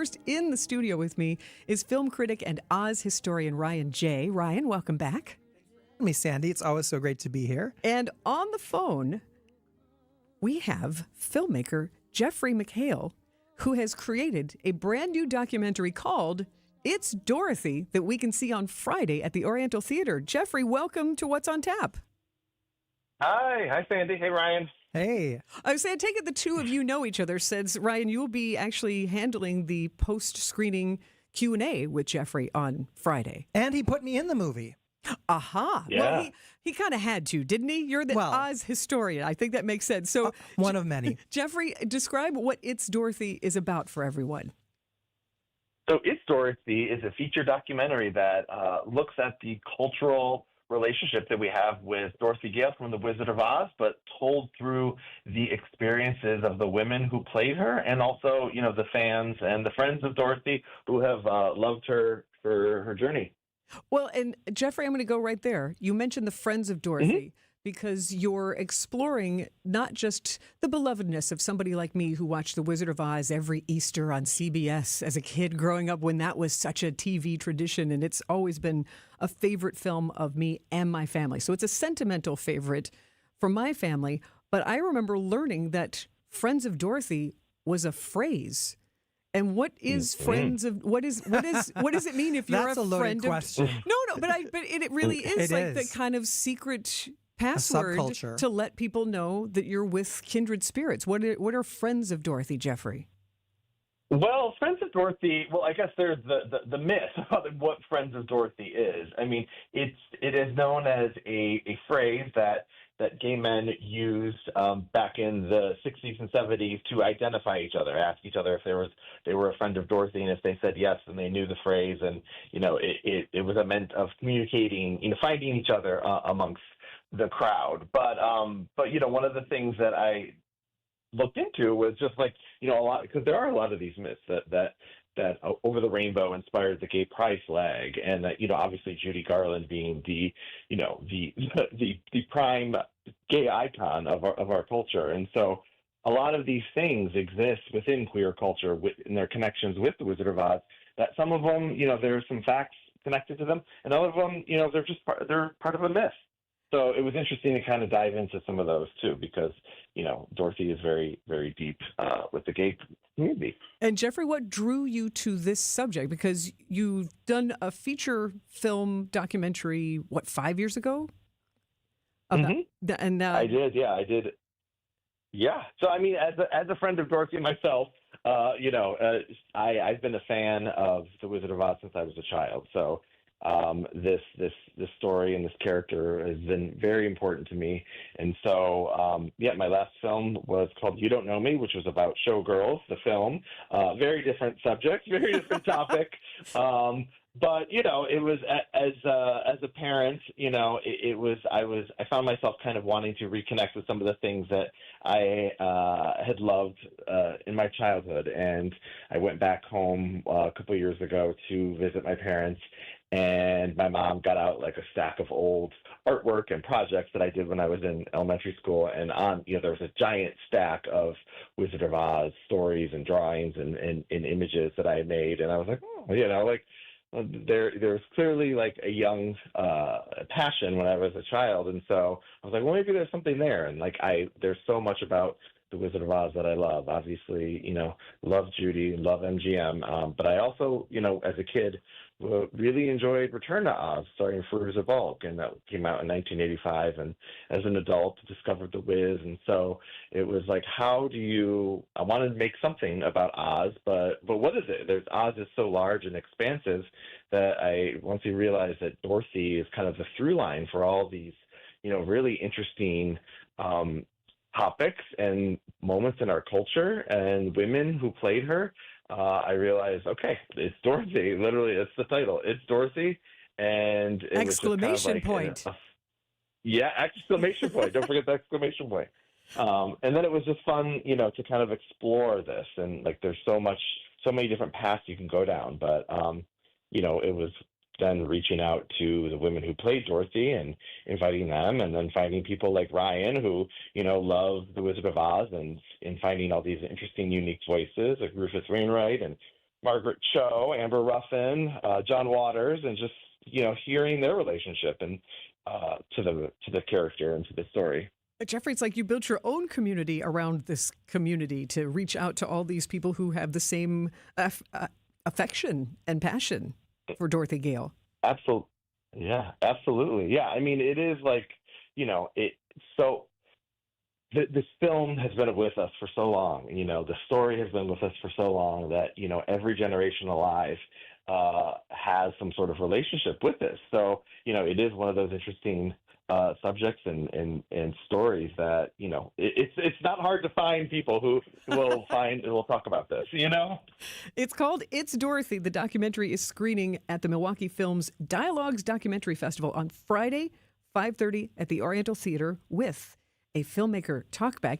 First in the studio with me is film critic and Oz historian Ryan J. Ryan, welcome back. Me, Sandy. It's always so great to be here. And on the phone, we have filmmaker Jeffrey McHale, who has created a brand new documentary called It's Dorothy that we can see on Friday at the Oriental Theater. Jeffrey, welcome to What's on Tap. Hi, Sandy. Hey, Ryan. Hey. I was saying, I take it the two of you know each other, since, Ryan, you'll be actually handling the post-screening Q&A with Jeffrey on Friday. And he put me in the movie. Aha. Yeah. Well, he kind of had to, didn't he? You're the Oz historian. I think that makes sense. So, one of many. Jeffrey, describe what It's Dorothy is about for everyone. So It's Dorothy is a feature documentary that looks at the cultural relationship that we have with Dorothy Gale from The Wizard of Oz, but told through the experiences of the women who played her and also, the fans and the friends of Dorothy who have loved her for her journey. Well, and Jeffrey, I'm going to go right there. You mentioned the friends of Dorothy because you're exploring not just the belovedness of somebody like me who watched The Wizard of Oz every Easter on CBS as a kid growing up when that was such a TV tradition, and it's always been a favorite film of me and my family. So it's a sentimental favorite for my family, but I remember learning that Friends of Dorothy was a phrase. And what is friends of what does it mean if you're That's a a loaded friend question. of but it really is It like is. the kind of secret password subculture to let people know that you're with kindred spirits. What are friends of Dorothy, Jeffrey? Well, Friends of Dorothy, I guess there's the myth about what Friends of Dorothy is. I mean, it is known as a phrase that gay men used back in the 60s and 70s to identify each other, ask each other if they were a friend of Dorothy, and if they said yes, then they knew the phrase, and it was a meant of communicating, finding each other amongst the crowd. But one of the things that I looked into was just like a lot, because there are a lot of these myths that Over the Rainbow inspired the gay pride flag, and that obviously Judy Garland being the prime gay icon of our culture, and so a lot of these things exist within queer culture in their connections with the Wizard of Oz. That some of them there's some facts connected to them, and other of them they're part of a myth. So it was interesting to kind of dive into some of those too, because Dorothy is very, very deep with the gay community. And Jeffrey, what drew you to this subject? Because you've done a feature film documentary, 5 years ago? And I did, yeah, I did. Yeah. So I mean, as a friend of Dorothy myself, I've been a fan of The Wizard of Oz since I was a child. So this story and this character has been very important to me. And so, my last film was called You Don't Know Me, which was about showgirls, the film. Very different subject, very different topic. But it was as a parent, I found myself kind of wanting to reconnect with some of the things that I had loved in my childhood, and I went back home a couple of years ago to visit my parents, and my mom got out like a stack of old artwork and projects that I did when I was in elementary school, and there was a giant stack of Wizard of Oz stories and drawings and images that I had made, and I was like, there was clearly like a young passion when I was a child, and so I was like, well, maybe there's something there, and there's so much about The Wizard of Oz that I love. Obviously, love Judy, love MGM, but I also, as a kid, really enjoyed Return to Oz, starring Fairuza Balk, and that came out in 1985. And as an adult, discovered The Wiz, and so it was like, I wanted to make something about Oz, but what is it? Oz is so large and expansive that once you realize that Dorothy is kind of the through line for all these, really interesting topics and moments in our culture and women who played her, I realized, okay, it's Dorothy. Literally, it's the title. It's Dorothy. And it exclamation was point. Exclamation point. Don't forget the exclamation point. And then it was just fun, to kind of explore this. And there's so many different paths you can go down. But, it was then reaching out to the women who played Dorothy and inviting them, and then finding people like Ryan who, love The Wizard of Oz, and finding all these interesting, unique voices like Rufus Wainwright and Margaret Cho, Amber Ruffin, John Waters, and just hearing their relationship and to the character and to the story. Jeffrey, it's like you built your own community around this community to reach out to all these people who have the same affection and passion for Dorothy Gale. Absolutely. Yeah, absolutely. Yeah, I mean, it is like, so this film has been with us for so long. The story has been with us for so long that, every generation alive has some sort of relationship with this. So, it is one of those interesting subjects and stories that, it's not hard to find people who will talk about this, It's called It's Dorothy. The documentary is screening at the Milwaukee Film's Dialoagues Documentary Festival on Friday, 5:30 at the Oriental Theater with a filmmaker talkback.